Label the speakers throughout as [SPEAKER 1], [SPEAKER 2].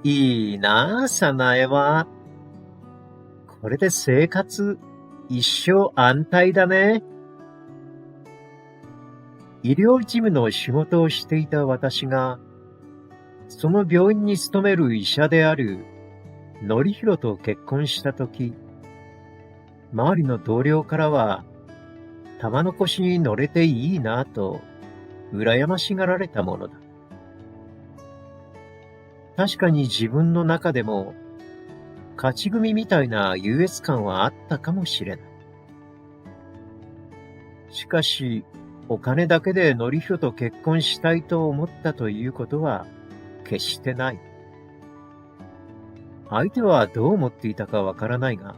[SPEAKER 1] いいなあ、早苗は。これで生活、一生安泰だね。医療事務の仕事をしていた私が、その病院に勤める医者である則弘と結婚したとき、周りの同僚からは、玉の輿に乗れていいなぁと、羨ましがられたものだ。確かに自分の中でも、勝ち組みたいな優越感はあったかもしれない。しかし、お金だけで則弘と結婚したいと思ったということは、決してない。相手はどう思っていたかわからないが、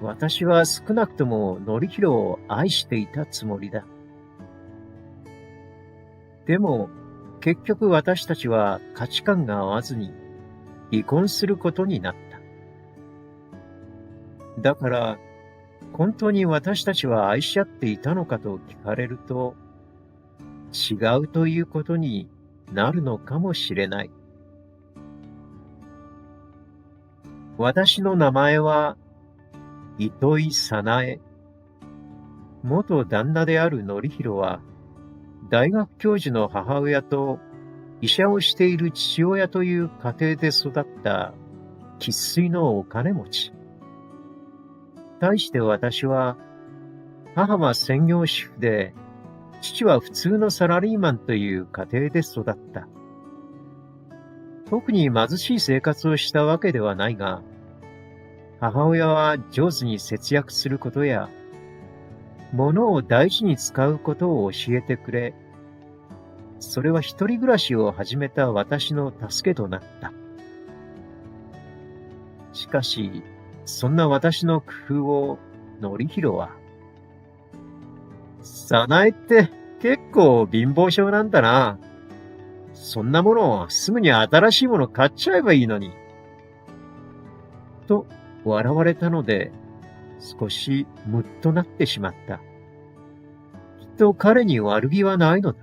[SPEAKER 1] 私は少なくとも則弘を愛していたつもりだ。でも、結局私たちは価値観が合わずに離婚することになった。だから、本当に私たちは愛し合っていたのかと聞かれると、違うということになるのかもしれない。私の名前は糸井早苗。元旦那である則弘は、大学教授の母親と医者をしている父親という家庭で育った生粋のお金持ち。対して私は、母は専業主婦で、父は普通のサラリーマンという家庭で育った。特に貧しい生活をしたわけではないが、母親は上手に節約することや、物を大事に使うことを教えてくれ、それは一人暮らしを始めた私の助けとなった。しかし、そんな私の工夫を則弘は、早苗って結構貧乏症なんだな。そんなものをすぐに新しいもの買っちゃえばいいのに。と笑われたので、少しムッとなってしまった。きっと彼に悪気はないのだ。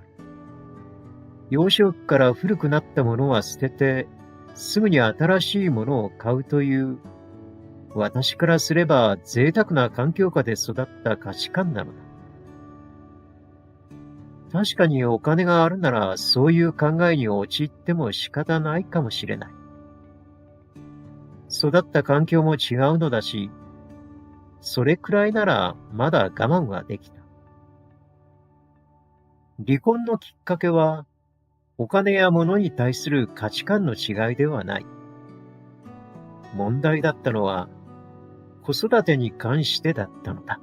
[SPEAKER 1] 幼少期から古くなったものは捨てて、すぐに新しいものを買うという、私からすれば贅沢な環境下で育った価値観なのだ。確かにお金があるならそういう考えに陥っても仕方ないかもしれない。育った環境も違うのだし、それくらいならまだ我慢はできた。離婚のきっかけは、お金や物に対する価値観の違いではない。問題だったのは、子育てに関してだったのだ。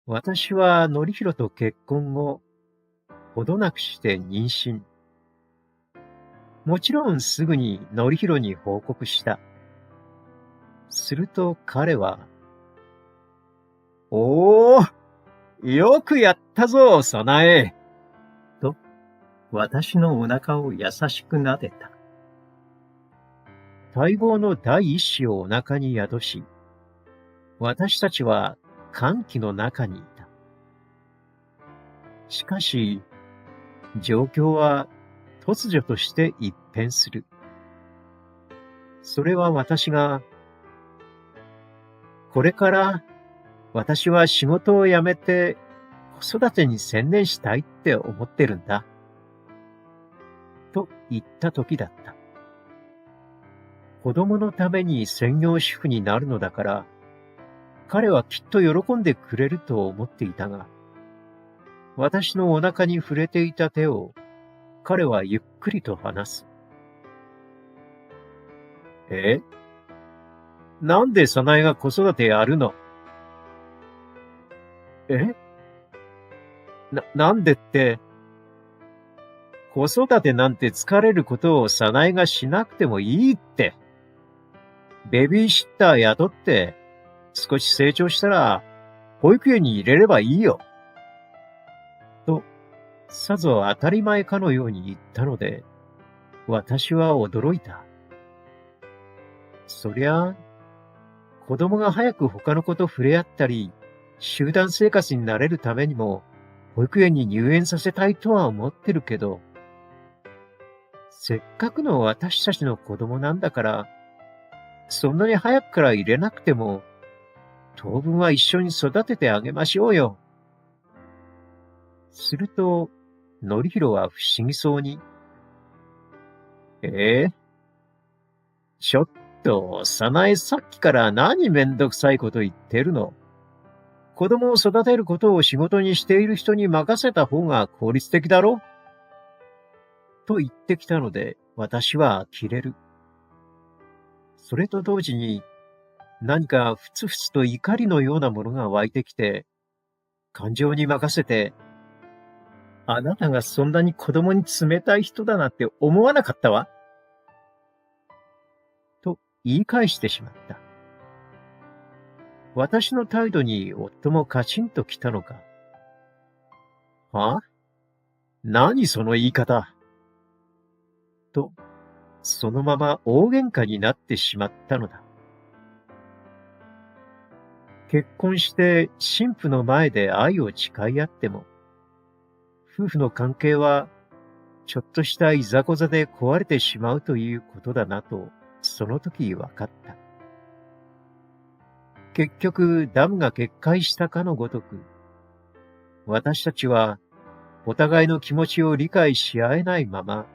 [SPEAKER 1] 私は則弘と結婚後、ほどなくして妊娠。もちろんすぐに則弘に報告した。すると彼は、おー、よくやったぞ、早苗。と、私のお腹を優しく撫でた。待望の第一子をお腹に宿し、私たちは歓喜の中にいた。しかし、状況は突如として一変する。それは私が、これから私は仕事を辞めて子育てに専念したいって思ってるんだ。と言った時だった。子供のために専業主婦になるのだから、彼はきっと喜んでくれると思っていたが、私のお腹に触れていた手を彼はゆっくりと離す。え？なんで早苗が子育てやるの？え？なんでって、子育てなんて疲れることを早苗がしなくてもいいって。ベビーシッター雇って、少し成長したら、保育園に入れればいいよ。と、さぞ当たり前かのように言ったので、私は驚いた。そりゃ、子供が早く他の子と触れ合ったり、集団生活になれるためにも、保育園に入園させたいとは思ってるけど、せっかくの私たちの子供なんだから、そんなに早くから入れなくても、当分は一緒に育ててあげましょうよ。すると、のりひろは不思議そうに、ええ、ちょっと、さなえさっきから何めんどくさいこと言ってるの。子供を育てることを仕事にしている人に任せた方が効率的だろと言ってきたので、私は呆れる。それと同時に、何かふつふつと怒りのようなものが湧いてきて、感情に任せて、あなたがそんなに子供に冷たい人だなって思わなかったわ。と言い返してしまった。私の態度に夫もカチンときたのか。は？何その言い方。と、そのまま大喧嘩になってしまったのだ。結婚して新婦の前で愛を誓い合っても、夫婦の関係はちょっとしたいざこざで壊れてしまうということだなと、その時分かった。結局、ダムが決壊したかのごとく、私たちはお互いの気持ちを理解し合えないまま、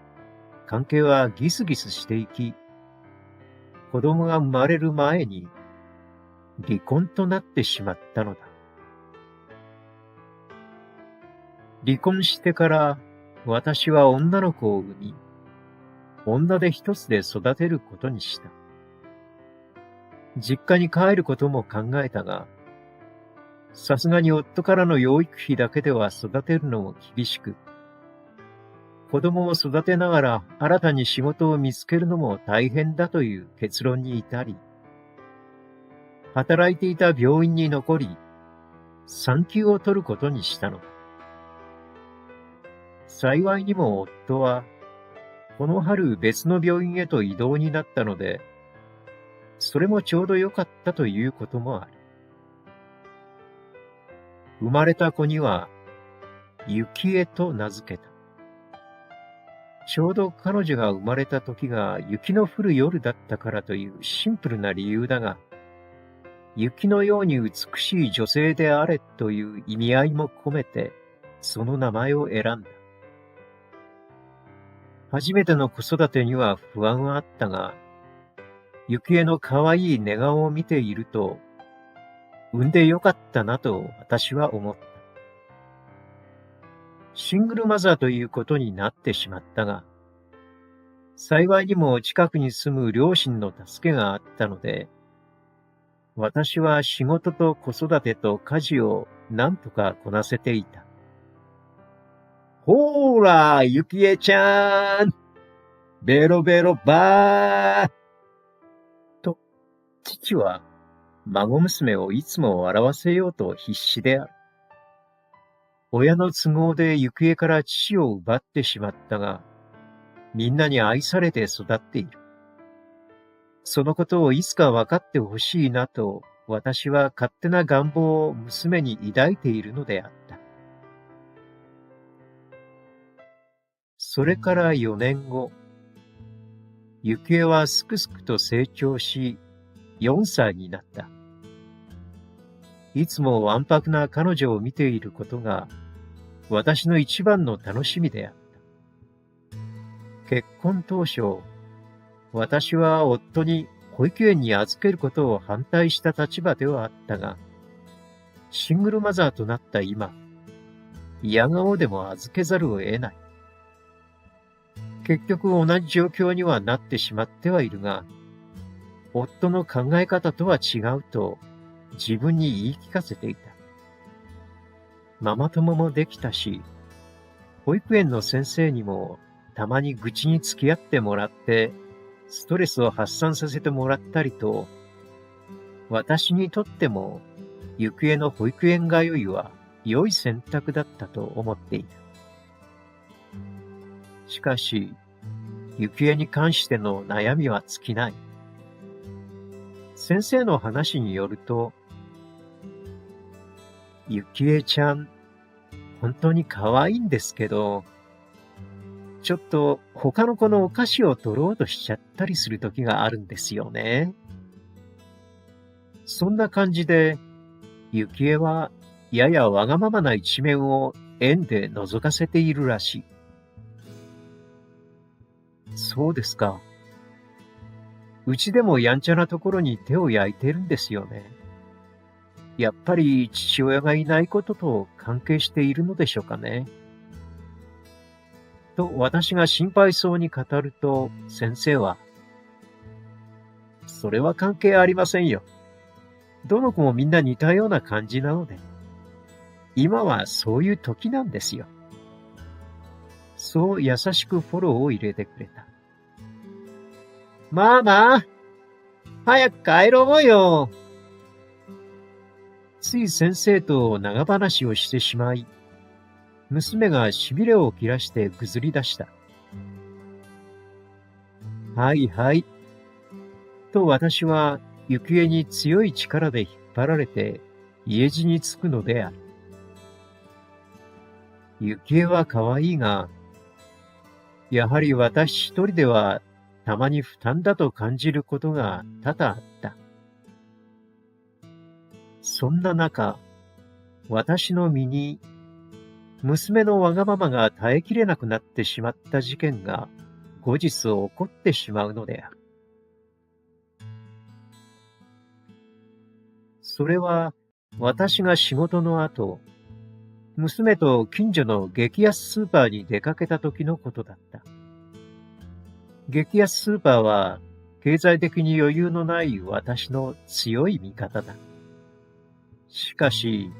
[SPEAKER 1] 関係はギスギスしていき、子供が生まれる前に離婚となってしまったのだ。離婚してから私は女の子を産み、女手一つで育てることにした。実家に帰ることも考えたが、さすがに夫からの養育費だけでは育てるのも厳しく、子供を育てながら新たに仕事を見つけるのも大変だという結論に至り、働いていた病院に残り、産休を取ることにしたのだ。幸いにも夫は、この春別の病院へと異動になったので、それもちょうど良かったということもある。生まれた子には、雪恵と名付けた。ちょうど彼女が生まれた時が雪の降る夜だったからというシンプルな理由だが、雪のように美しい女性であれという意味合いも込めて、その名前を選んだ。初めての子育てには不安はあったが、雪恵の可愛い寝顔を見ていると、産んでよかったなと私は思った。シングルマザーということになってしまったが、幸いにも近くに住む両親の助けがあったので、私は仕事と子育てと家事を何とかこなせていた。ほーら、ゆきえちゃん、ベロベロばーと、父は孫娘をいつも笑わせようと必死である。親の都合でゆきえから父を奪ってしまったが、みんなに愛されて育っている。そのことをいつか分かってほしいなと、私は勝手な願望を娘に抱いているのであった。それから4年後、ゆきえはすくすくと成長し、4歳になった。いつもわんぱくな彼女を見ていることが、私の一番の楽しみであった。結婚当初、私は夫に保育園に預けることを反対した立場ではあったが、シングルマザーとなった今、嫌顔でも預けざるを得ない。結局同じ状況にはなってしまってはいるが、夫の考え方とは違うと自分に言い聞かせていた。ママ友もできたし、保育園の先生にもたまに愚痴に付き合ってもらって、ストレスを発散させてもらったりと、私にとっても、ゆきえの保育園通いは良い選択だったと思っていた。しかし、ゆきえに関しての悩みは尽きない。先生の話によると、ゆきえちゃん、本当に可愛いんですけど、ちょっと他の子のお菓子を取ろうとしちゃったりする時があるんですよね。そんな感じで、幸恵はややわがままな一面を園で覗かせているらしい。そうですか。うちでもやんちゃなところに手を焼いてるんですよね。やっぱり父親がいないことと関係しているのでしょうかね。と私が心配そうに語ると先生は、それは関係ありませんよ。どの子もみんな似たような感じなので、今はそういう時なんですよ。そう優しくフォローを入れてくれた。ママ、早く帰ろうよ。つい先生と長話をしてしまい、娘がしびれを切らしてぐずり出した。はいはい。と私は幸恵に強い力で引っ張られて家路に着くのである。幸恵は可愛いが、やはり私一人ではたまに負担だと感じることが多々あった。そんな中、私の身に娘のわがままが耐えきれなくなってしまった事件が後日起こってしまうのである。それは私が仕事の後、娘と近所の激安スーパーに出かけた時のことだった。激安スーパーは経済的に余裕のない私の強い味方だ。しかし、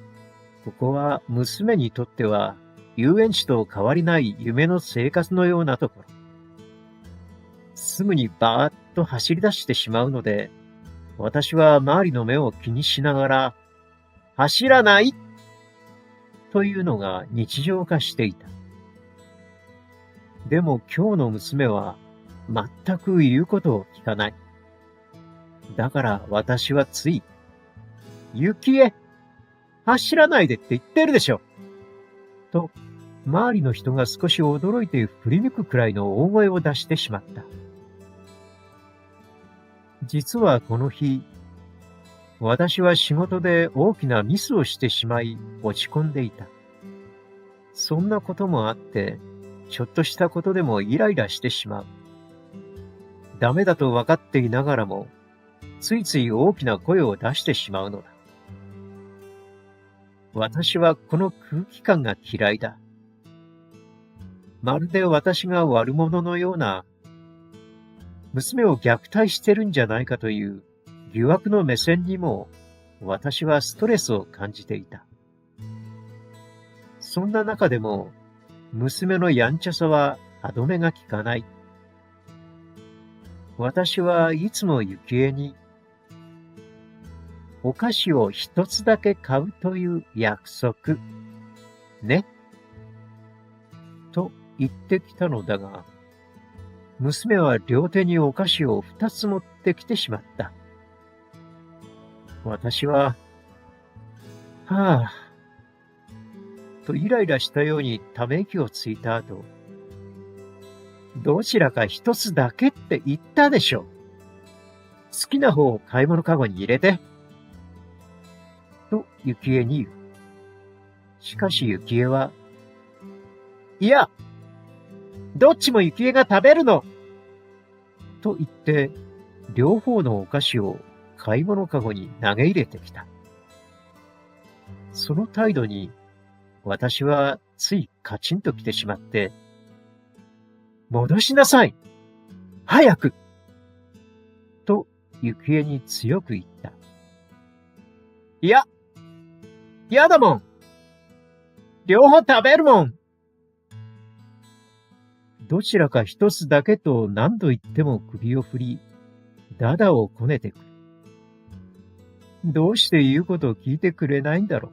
[SPEAKER 1] ここは娘にとっては遊園地と変わりない夢の生活のようなところ。すぐにバーッと走り出してしまうので、私は周りの目を気にしながら、走らないというのが日常化していた。でも今日の娘は全く言うことを聞かない。だから私はつい、幸恵、走らないでって言ってるでしょ。と、周りの人が少し驚いて振り向くくらいの大声を出してしまった。実はこの日、私は仕事で大きなミスをしてしまい落ち込んでいた。そんなこともあって、ちょっとしたことでもイライラしてしまう。ダメだと分かっていながらも、ついつい大きな声を出してしまうのだ。私はこの空気感が嫌いだ。まるで私が悪者のような、娘を虐待してるんじゃないかという疑惑の目線にも私はストレスを感じていた。そんな中でも娘のやんちゃさは歯止めが効かない。私はいつも幸恵にお菓子を一つだけ買うという約束、ね、と言ってきたのだが、娘は両手にお菓子を二つ持ってきてしまった。私は、はあ、とイライラしたようにため息をついた後、どちらか一つだけって言ったでしょ。好きな方を買い物かごに入れて。と幸恵に言う。しかし幸恵は、いや、どっちも幸恵が食べるのと言って、両方のお菓子を買い物かごに投げ入れてきた。その態度に、私はついカチンと来てしまって、戻しなさい早くと幸恵に強く言った。いや、やだもん両方食べるもんどちらか一つだけと何度言っても首を振り、ダダをこねてくる。どうして言うことを聞いてくれないんだろ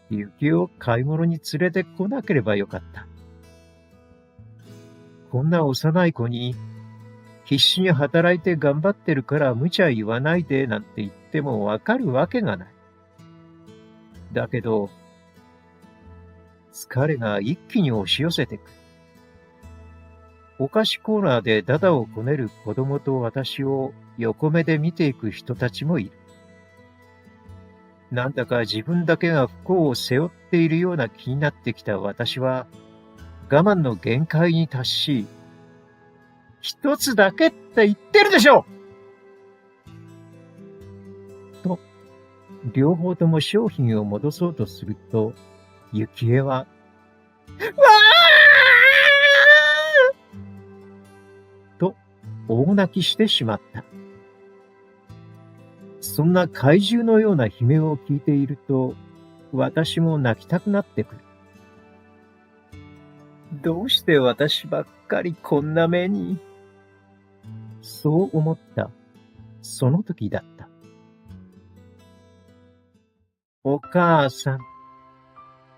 [SPEAKER 1] う。幸恵を買い物に連れてこなければよかった。こんな幼い子に、必死に働いて頑張ってるから無茶言わないでなんて言ってもわかるわけがない。だけど、疲れが一気に押し寄せてくる。お菓子コーナーでダダをこねる子供と私を横目で見ていく人たちもいる。なんだか自分だけが不幸を背負っているような気になってきた私は、我慢の限界に達し、一つだけって言ってるでしょと、両方とも商品を戻そうとすると、幸恵は、わーと大泣きしてしまった。そんな怪獣のような悲鳴を聞いていると、私も泣きたくなってくる。どうして私ばっかりこんな目に。そう思ったその時だった。お母さん、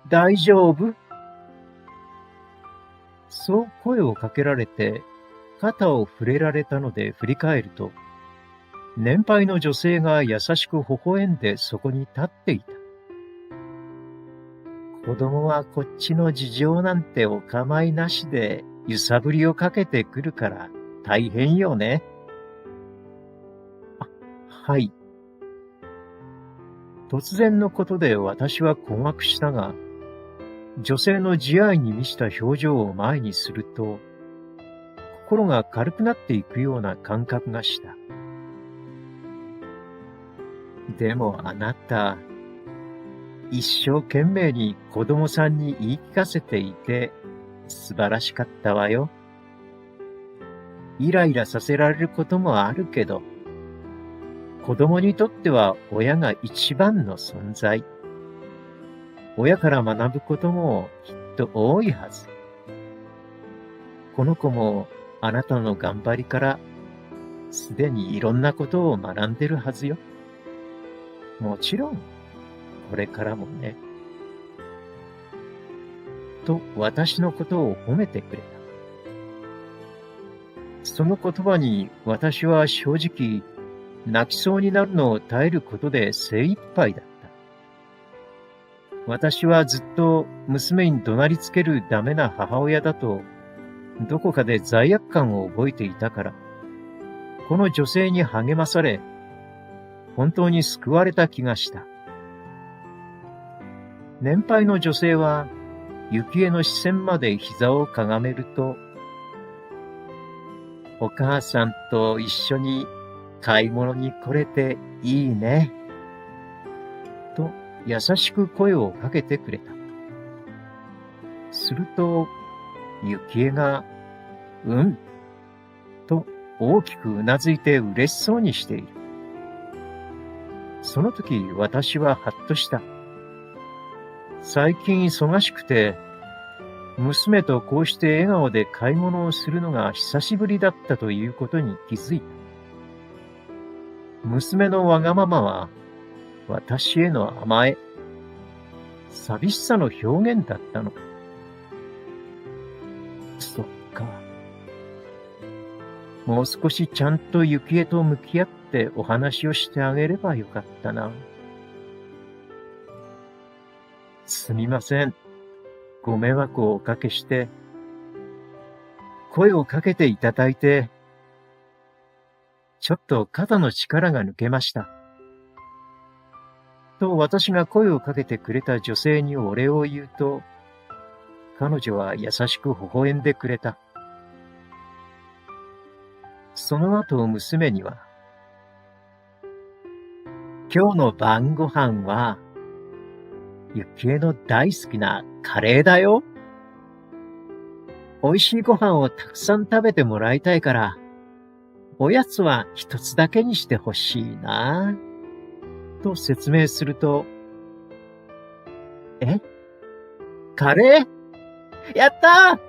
[SPEAKER 1] 大丈夫？そう声をかけられて、肩を触れられたので振り返ると、年配の女性が優しく微笑んでそこに立っていた。子供はこっちの事情なんてお構いなしで揺さぶりをかけてくるから大変よね。はい。突然のことで私は困惑したが、女性の慈愛に満ちた表情を前にすると、心が軽くなっていくような感覚がした。でもあなた、一生懸命に子供さんに言い聞かせていて素晴らしかったわよ。イライラさせられることもあるけど、子供にとっては親が一番の存在。親から学ぶこともきっと多いはず。この子もあなたの頑張りからすでにいろんなことを学んでるはずよ。もちろん、これからもね。と私のことを褒めてくれた。その言葉に私は正直泣きそうになるのを耐えることで精一杯だった。私はずっと娘に怒鳴りつけるダメな母親だとどこかで罪悪感を覚えていたから、この女性に励まされ、本当に救われた気がした。年配の女性は、幸恵の視線まで膝をかがめると、お母さんと一緒に買い物に来れていいね。と優しく声をかけてくれた。すると、幸恵が、うん、と大きくうなずいて嬉しそうにしている。その時私はハッとした。最近忙しくて、娘とこうして笑顔で買い物をするのが久しぶりだったということに気づいた。娘のわがままは私への甘え、寂しさの表現だったのか。そっか。もう少しちゃんと幸恵と向き合ってお話をしてあげればよかったな。すみません。ご迷惑をおかけして、声をかけていただいて、ちょっと肩の力が抜けました。と私が声をかけてくれた女性にお礼を言うと、彼女は優しく微笑んでくれた。その後娘には、今日の晩ご飯は、幸恵の大好きなカレーだよ。美味しいご飯をたくさん食べてもらいたいから、おやつは一つだけにしてほしいな。と説明すると、カレー？やった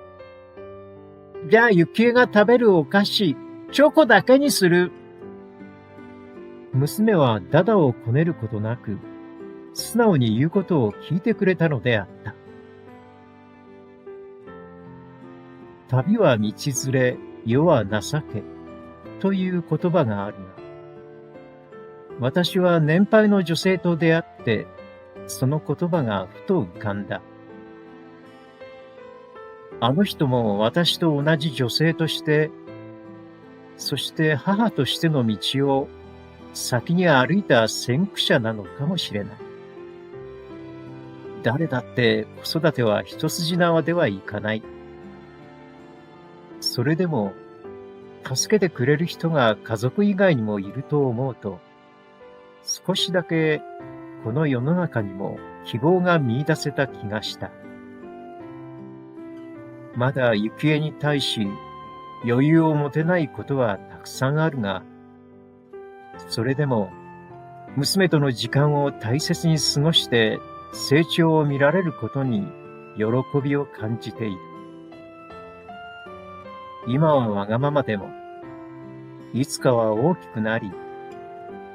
[SPEAKER 1] ー！じゃあ幸恵が食べるお菓子、チョコだけにする。娘はダダをこねることなく、素直に言うことを聞いてくれたのであった。旅は道連れ、世は情け、という言葉があるが、私は年配の女性と出会って、その言葉がふと浮かんだ。あの人も私と同じ女性として、そして母としての道を先に歩いた先駆者なのかもしれない。誰だって子育ては一筋縄ではいかない。それでも、助けてくれる人が家族以外にもいると思うと、少しだけこの世の中にも希望が見出せた気がした。まだ幸恵に対し余裕を持てないことはたくさんあるが、それでも娘との時間を大切に過ごして成長を見られることに喜びを感じている。今はわがままでも、いつかは大きくなり、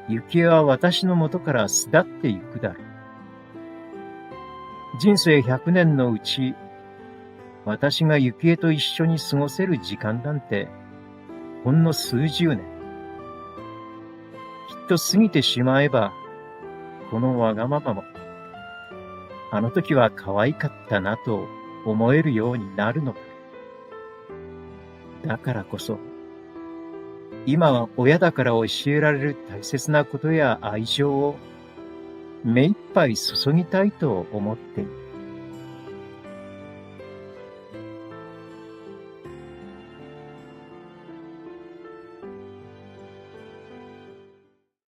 [SPEAKER 1] 幸恵は私の元から巣立っていくだろう。人生100年のうち、私が幸恵と一緒に過ごせる時間なんて、ほんの数十年。きっと過ぎてしまえば、このわがままも、あの時は可愛かったなと思えるようになるのだ。だからこそ、今は親だから教えられる大切なことや愛情を目いっぱい注ぎたいと思っている。